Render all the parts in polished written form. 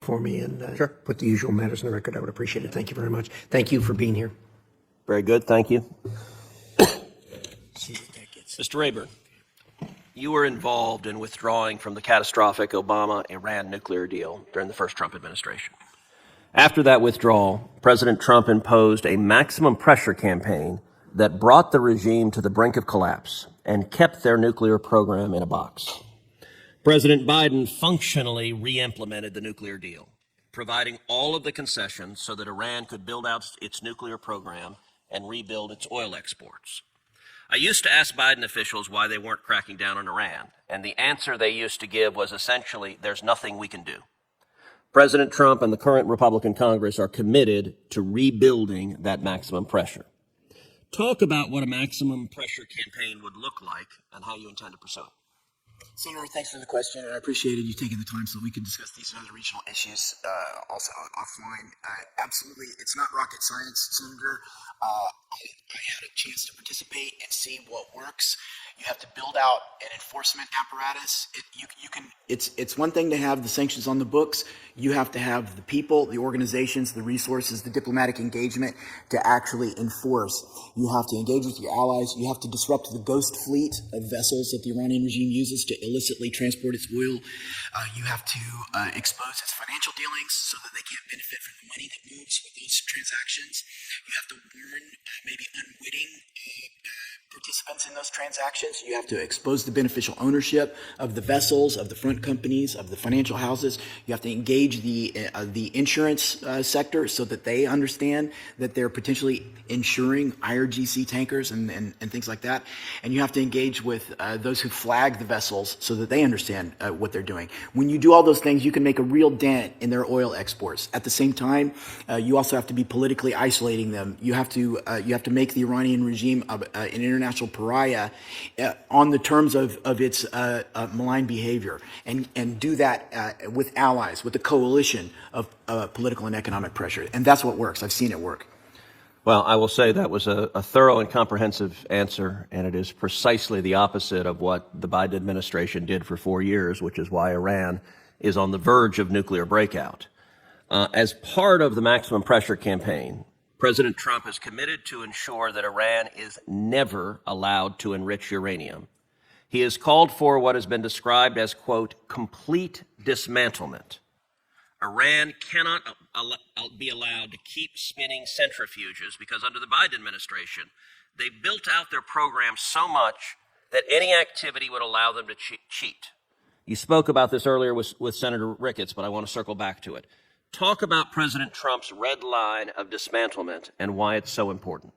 for me and Sure. put the usual matters in the record, I would appreciate it. Thank you very much. Thank you for being here. Very good. Thank you. Mr. Rayburn, you were involved in withdrawing from the catastrophic Obama-Iran nuclear deal during the first Trump administration. After that withdrawal, President Trump imposed a maximum pressure campaign that brought the regime to the brink of collapse and kept their nuclear program in a box. President Biden functionally re-implemented the nuclear deal, providing all of the concessions so that Iran could build out its nuclear program and rebuild its oil exports. I used to ask Biden officials why they weren't cracking down on Iran, and the answer they used to give was essentially, there's nothing we can do. President Trump and the current Republican Congress are committed to rebuilding that maximum pressure. Talk about what a maximum pressure campaign would look like and how you intend to pursue it. Senator, thanks for the question, and I appreciated you taking the time so we can discuss these other regional issues also offline. Absolutely, it's not rocket science, Senator. I had a chance to participate and see what works. You have to build out an enforcement apparatus. It's one thing to have the sanctions on the books. You have to have the people, the organizations, the resources, the diplomatic engagement to actually enforce. You have to engage with your allies. You have to disrupt the ghost fleet of vessels that the Iranian regime uses to illicitly transport its oil. You have to expose its financial dealings so that they can't benefit from the money that moves with those transactions. You have to warn maybe unwitting participants in those transactions. You have to expose the beneficial ownership of the vessels, of the front companies, of the financial houses. You have to engage the insurance sector so that they understand that they're potentially insuring IRGC tankers and things like that. And you have to engage with those who flag the vessels so that they understand what they're doing. When you do all those things, you can make a real dent in their oil exports. At the same time, you also have to be politically isolating them. You have to make the Iranian regime an international pariah on the terms of its malign behavior, and do that with allies, with a coalition of political and economic pressure. And that's what works. I've seen it work. Well, I will say that was a thorough and comprehensive answer, and it is precisely the opposite of what the Biden administration did for 4 years, which is why Iran is on the verge of nuclear breakout. As part of the maximum pressure campaign, President Trump is committed to ensure that Iran is never allowed to enrich uranium. He has called for what has been described as, quote, complete dismantlement. Iran cannot be allowed to keep spinning centrifuges because under the Biden administration, they built out their program so much that any activity would allow them to cheat. You spoke about this earlier with Senator Ricketts, but I want to circle back to it. Talk about President Trump's red line of dismantlement and why it's so important.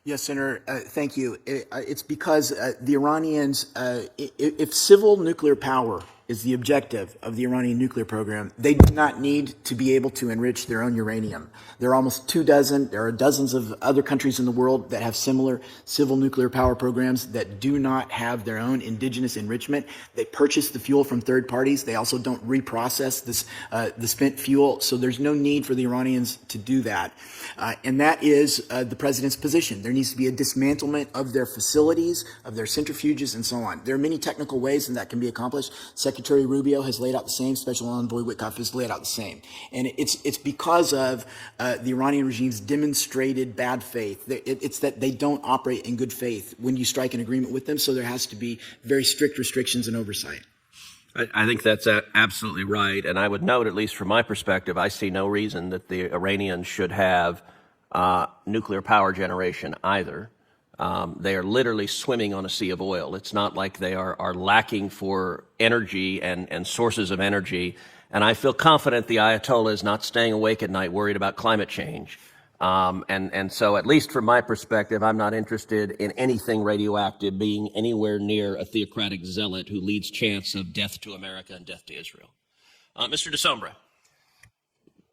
Yes, Senator, thank you. It's because the Iranians, if civil nuclear power is the objective of the Iranian nuclear program, they do not need to be able to enrich their own uranium. There are almost 24. There are dozens of other countries in the world that have similar civil nuclear power programs that do not have their own indigenous enrichment. They purchase the fuel from third parties. They also don't reprocess the spent fuel. So there's no need for the Iranians to do that. And that is the president's position. There needs to be a dismantlement of their facilities, of their centrifuges, and so on. There are many technical ways that can be accomplished. Secretary Rubio has laid out the same. Special Envoy Witkoff has laid out the same. And it's because of the Iranian regime's demonstrated bad faith. It's that they don't operate in good faith when you strike an agreement with them. So there has to be very strict restrictions and oversight. I think that's absolutely right. And I would note, at least from my perspective, I see no reason that the Iranians should have nuclear power generation either. They are literally swimming on a sea of oil. It's not like they are lacking for energy and sources of energy. And I feel confident the Ayatollah is not staying awake at night worried about climate change. And so, at least from my perspective, I'm not interested in anything radioactive being anywhere near a theocratic zealot who leads chants of death to America and death to Israel. Mr. DeSombra,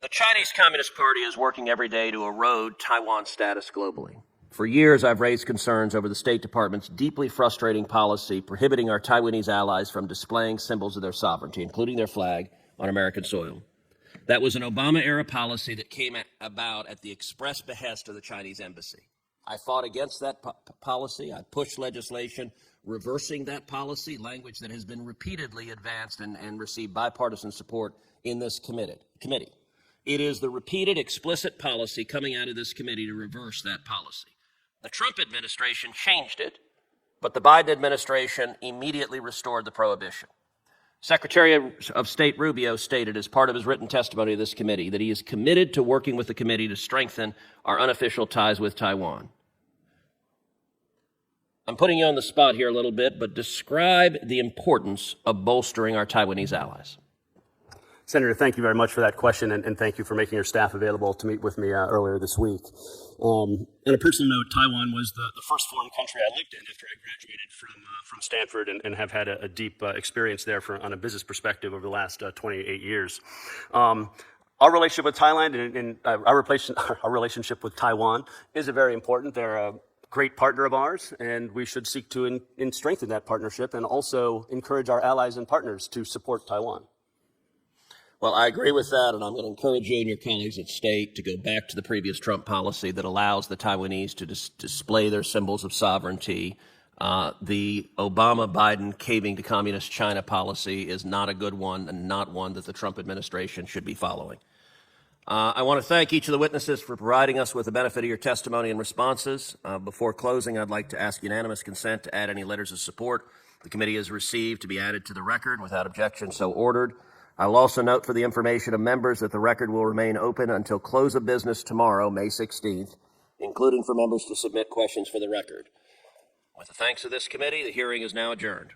the Chinese Communist Party is working every day to erode Taiwan's status globally. For years, I've raised concerns over the State Department's deeply frustrating policy prohibiting our Taiwanese allies from displaying symbols of their sovereignty, including their flag, on American soil. That was an Obama-era policy that came about at the express behest of the Chinese embassy. I fought against that policy. I pushed legislation reversing that policy, language that has been repeatedly advanced and received bipartisan support in this committee. It is the repeated explicit policy coming out of this committee to reverse that policy. The Trump administration changed it, but the Biden administration immediately restored the prohibition. Secretary of State Rubio stated as part of his written testimony to this committee that he is committed to working with the committee to strengthen our unofficial ties with Taiwan. I'm putting you on the spot here a little bit, but describe the importance of bolstering our Taiwanese allies. Senator, thank you very much for that question, and thank you for making your staff available to meet with me earlier this week. On a personal note, Taiwan was the first foreign country I lived in after I graduated from Stanford, and have had a deep experience there on a business perspective over the last 28 years. Our relationship with Thailand and our relationship with Taiwan is very important. They're a great partner of ours, and we should seek to strengthen that partnership and also encourage our allies and partners to support Taiwan. Well, I agree with that, and I'm going to encourage you and your colleagues at State to go back to the previous Trump policy that allows the Taiwanese to display their symbols of sovereignty. The Obama-Biden caving to communist China policy is not a good one and not one that the Trump administration should be following. I want to thank each of the witnesses for providing us with the benefit of your testimony and responses. Before closing, I'd like to ask unanimous consent to add any letters of support the committee has received to be added to the record. Without objection, so ordered. I will also note for the information of members that the record will remain open until close of business tomorrow, May 16th, including for members to submit questions for the record. With the thanks of this committee, the hearing is now adjourned.